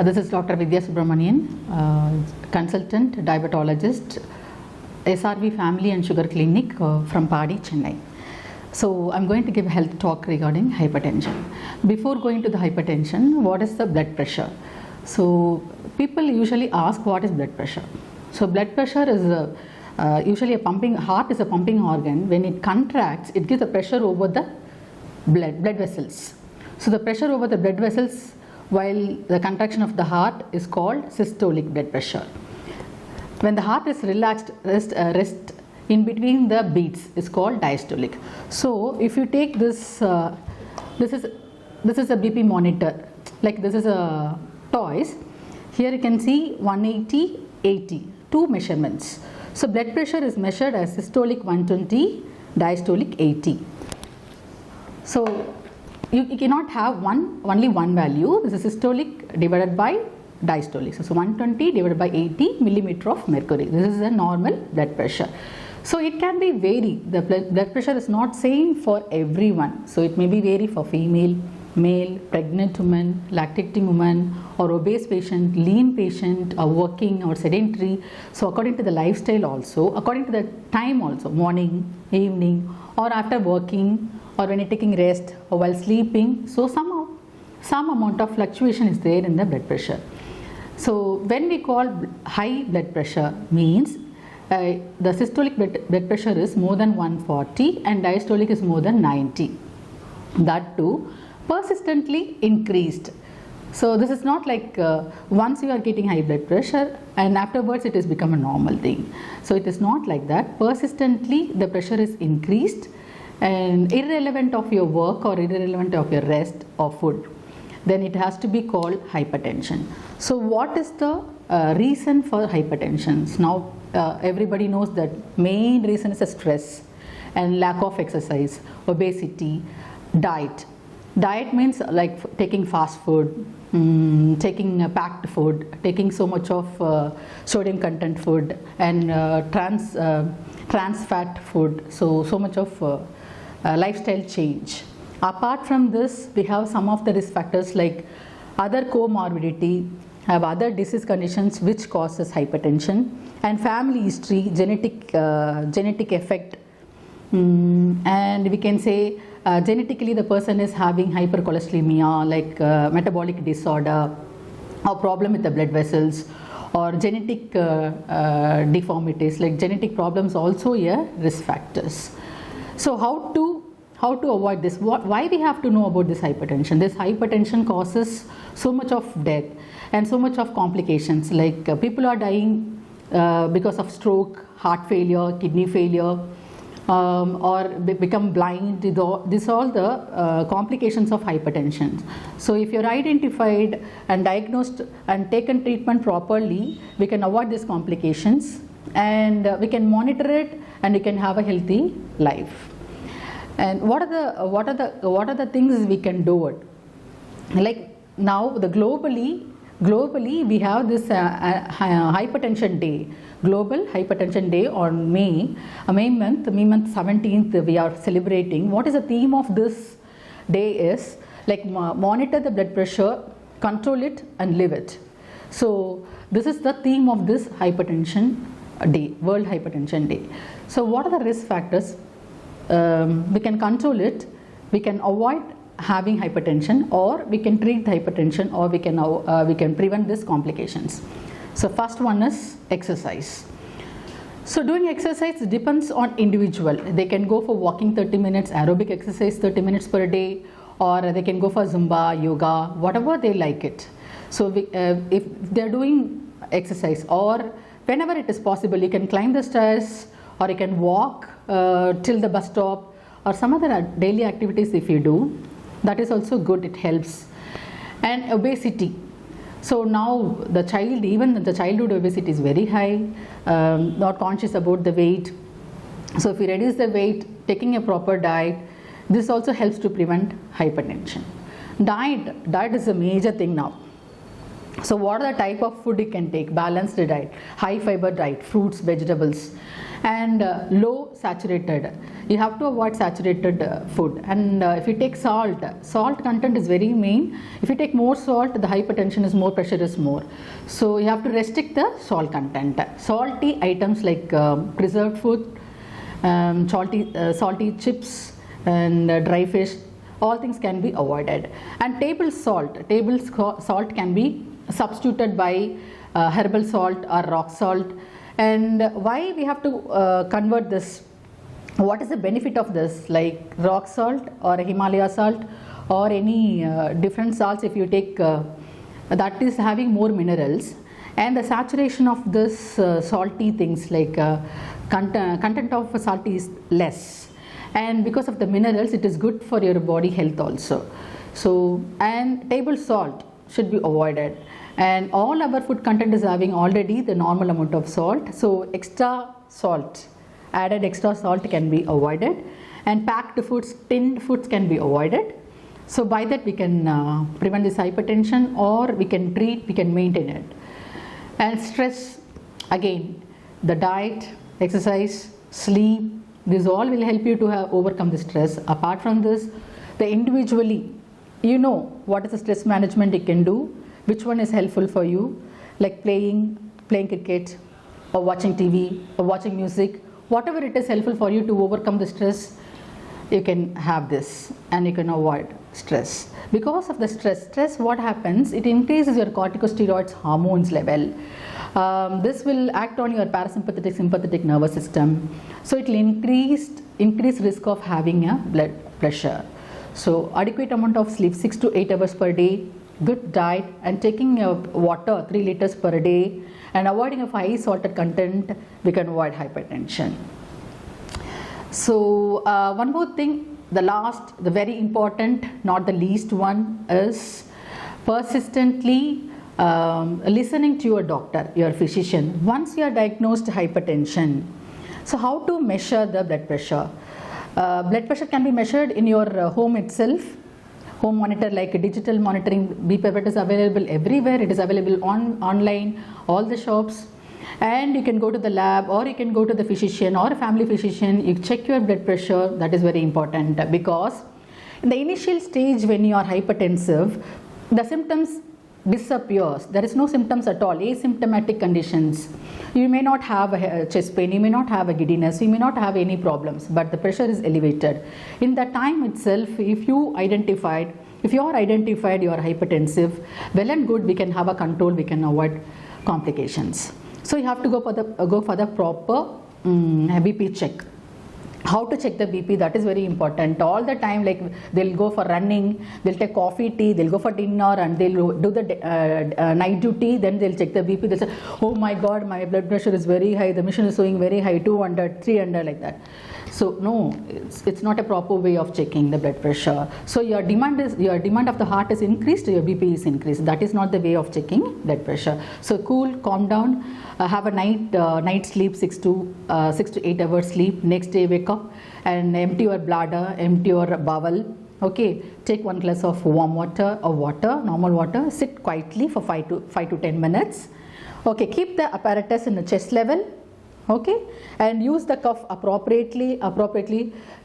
This is Dr. Vidhya Subramanian, consultant diabetologist, SRV Family and Sugar Clinic from Padi, Chennai. So I'm going to give a health talk regarding hypertension. Before going to the hypertension, what is the blood pressure? So people usually ask, what is blood pressure? So blood pressure is usually heart is a pumping organ. When it contracts, it gives the pressure over the blood vessels. So the pressure over the blood vessels while the contraction of the heart is called systolic blood pressure. When the heart is relaxed, rest in between the beats is called diastolic. So if you take this, this is a BP monitor, like this is a toys. Here you can see 180, 80, two measurements. So blood pressure is measured as systolic 120, diastolic 80. So you cannot have only one value. This is systolic divided by diastolic. So 120 divided by 80 millimeter of mercury. This is a normal blood pressure. So it can be vary. The blood pressure is not same for everyone. So it may be vary for female, male, pregnant woman, lactating woman, or obese patient, lean patient, or working or sedentary. So according to the lifestyle also, according to the time also, morning, evening, or after working, or when you're taking rest, or while sleeping. So some amount of fluctuation is there in the blood pressure. So when we call high blood pressure means the systolic blood pressure is more than 140 and diastolic is more than 90. That too persistently increased. So this is not like once you are getting high blood pressure and afterwards it has become a normal thing. So it is not like that. Persistently the pressure is increased and irrelevant of your work or irrelevant of your rest or food, then it has to be called hypertension. So what is the reason for hypertension? Now everybody knows that main reason is the stress and lack of exercise, obesity, diet. Diet means like taking fast food, taking packed food, taking so much of sodium content food and trans fat food, so much of lifestyle change. Apart from this, we have some of the risk factors like other comorbidity, have other disease conditions which causes hypertension, and family history, genetic effect, and we can say genetically the person is having hypercholesteremia, like metabolic disorder or problem with the blood vessels, or genetic deformities, like genetic problems also here risk factors. So how to avoid this? Why we have to know about this hypertension? This hypertension causes so much of death and so much of complications, like people are dying because of stroke, heart failure, kidney failure, or become blind. These are all the complications of hypertension. So if you're identified and diagnosed and taken treatment properly, we can avoid these complications and we can monitor it and we can have a healthy life. And what are the things we can do it? Like now globally we have this hypertension day, global hypertension day on May month 17th we are celebrating. What is the theme of this day is like monitor the blood pressure, control it and live it. So this is the theme of this hypertension day, World Hypertension Day. So what are the risk factors? We can control it, we can avoid having hypertension, or we can treat the hypertension, or we can prevent these complications. So first one is exercise. So doing exercise depends on individual. They can go for walking 30 minutes, aerobic exercise 30 minutes per day, or they can go for Zumba, yoga, whatever they like it. So if they are doing exercise, or whenever it is possible, you can climb the stairs or you can walk till the bus stop, or some other daily activities if you do, that is also good, it helps. And obesity. So now even the childhood obesity is very high, not conscious about the weight. So if you reduce the weight, taking a proper diet, this also helps to prevent hypertension. Diet is a major thing now. So what are the type of food you can take? Balanced diet, high fiber diet, fruits, vegetables, and low saturated. You have to avoid saturated food. And if you take salt, salt content is very main. If you take more salt, the hypertension is more, pressure is more. So you have to restrict the salt content. Salty items like preserved food, salty chips, and dry fish, all things can be avoided. And table salt can be substituted by herbal salt or rock salt. And why we have to convert this? What is the benefit of this? Like rock salt or Himalaya salt or any different salts, if you take that is having more minerals, and the saturation of this salty things like content of salt is less, and because of the minerals it is good for your body health also. So, and table salt should be avoided, and all our food content is having already the normal amount of salt, so added extra salt can be avoided, and packed foods, tinned foods can be avoided. So by that we can prevent this hypertension, or we can treat, we can maintain it. And stress, again, the diet, exercise, sleep, this all will help you to overcome the stress. Apart from this, the individually, you know what is the stress management you can do, which one is helpful for you, like playing cricket or watching TV or watching music, whatever it is helpful for you to overcome the stress, you can have this and you can avoid stress. Because of the stress what happens, it increases your corticosteroids hormones level. This will act on your parasympathetic sympathetic nervous system, so it will increase risk of having a blood pressure. So adequate amount of sleep, 6 to 8 hours per day, good diet, and taking water 3 liters per day, and avoiding of high salted content, we can avoid hypertension. So one more thing, the very important, not the least one, is persistently listening to your doctor, your physician. Once you are diagnosed hypertension, so how to measure the blood pressure? Blood pressure can be measured in your home itself. Home monitor, like a digital monitoring BPAP, is available everywhere. It is available online, all the shops. And you can go to the lab, or you can go to the physician or a family physician. You check your blood pressure. That is very important, because in the initial stage when you are hypertensive, the symptoms disappears. There is no symptoms at all, asymptomatic conditions. You may not have a chest pain, you may not have a giddiness, you may not have any problems, but the pressure is elevated. In that time itself, if you are identified you are hypertensive, well and good, we can have a control, we can avoid complications. So you have to go for the proper BP check. How to check the BP, that is very important. All the time, like they'll go for running, they'll take coffee, tea, they'll go for dinner, and they'll do the night duty, then they'll check the BP. They'll say, oh my God, my blood pressure is very high, the machine is showing very high, 200, 300, like that. So no, it's not a proper way of checking the blood pressure. So your demand of the heart is increased, your BP is increased. That is not the way of checking blood pressure. So cool, calm down, have a night sleep, 6 to 8 hours sleep. Next day wake up and empty your bladder, empty your bowel. Okay, take 1 glass of warm water or normal water. Sit quietly for 5 to 10 minutes. Okay, keep the apparatus in the chest level. Okay, and use the cuff appropriately,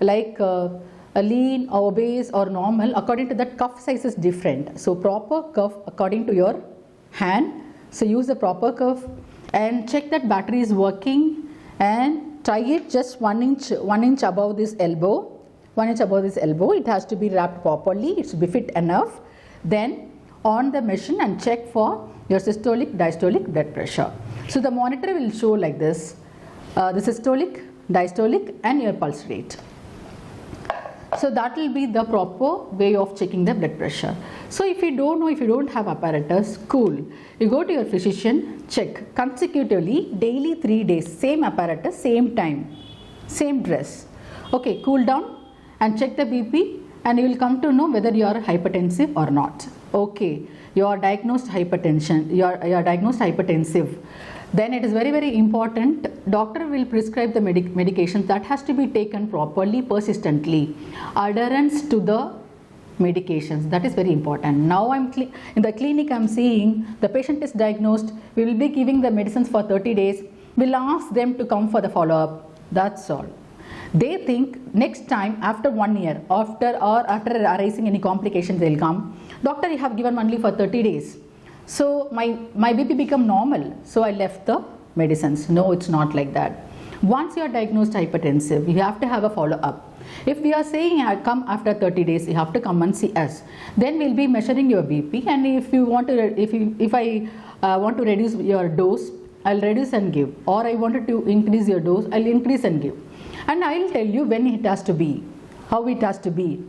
like a lean or obese or normal. According to that, cuff size is different. So proper cuff according to your hand. So use the proper cuff and check that battery is working, and tie it just 1 inch above this elbow. 1 inch above this elbow. It has to be wrapped properly. It should be fit enough. Then on the machine and check for your systolic, diastolic blood pressure. So the monitor will show like this. The systolic, diastolic, and your pulse rate. So that will be the proper way of checking the blood pressure. So if you don't know, if you don't have apparatus, cool. You go to your physician, check consecutively, daily 3 days, same apparatus, same time, same dress. Okay, cool down and check the BP, and you will come to know whether you are hypertensive or not. Okay, you are diagnosed hypertension, you are diagnosed hypertensive. Then it is very, very important, doctor will prescribe the medications that has to be taken properly, persistently. Adherence to the medications. That is very important. Now in the clinic I'm seeing the patient is diagnosed, we will be giving the medicines for 30 days, we'll ask them to come for the follow-up, that's all. They think next time after 1 year, after arising any complications, they'll come, doctor, you have given only for 30 days. So my BP become normal, so I left the medicines. No, it's not like that. Once you are diagnosed hypertensive, you have to have a follow-up. If we are saying I come after 30 days, you have to come and see us. Then we'll be measuring your BP, and if you want to, if I want to reduce your dose, I'll reduce and give, or I wanted to increase your dose, I'll increase and give. And I'll tell you when it has to be, how it has to be,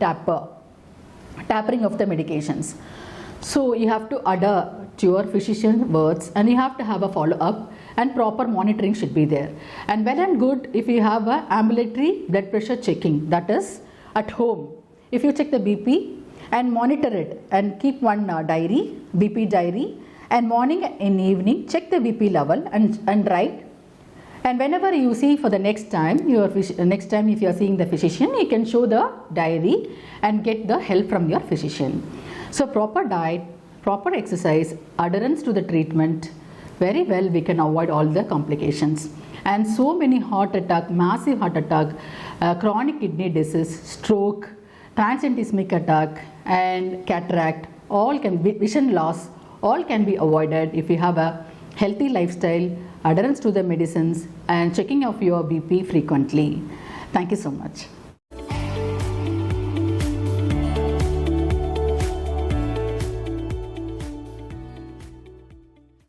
tapering of the medications. So you have to adhere to your physician words, and you have to have a follow-up, and proper monitoring should be there. And well and good if you have a ambulatory blood pressure checking, that is at home. If you check the BP and monitor it and keep one diary, BP diary, and morning and evening check the BP level and write. And whenever you see for the next time, if you are seeing the physician, you can show the diary and get the help from your physician. So proper diet, proper exercise, adherence to the treatment, very well we can avoid all the complications. And so many heart attack, massive heart attack, chronic kidney disease, stroke, transient ischemic attack and cataract, all can be, vision loss, all can be avoided if you have a healthy lifestyle, adherence to the medicines and checking of your BP frequently. Thank you so much.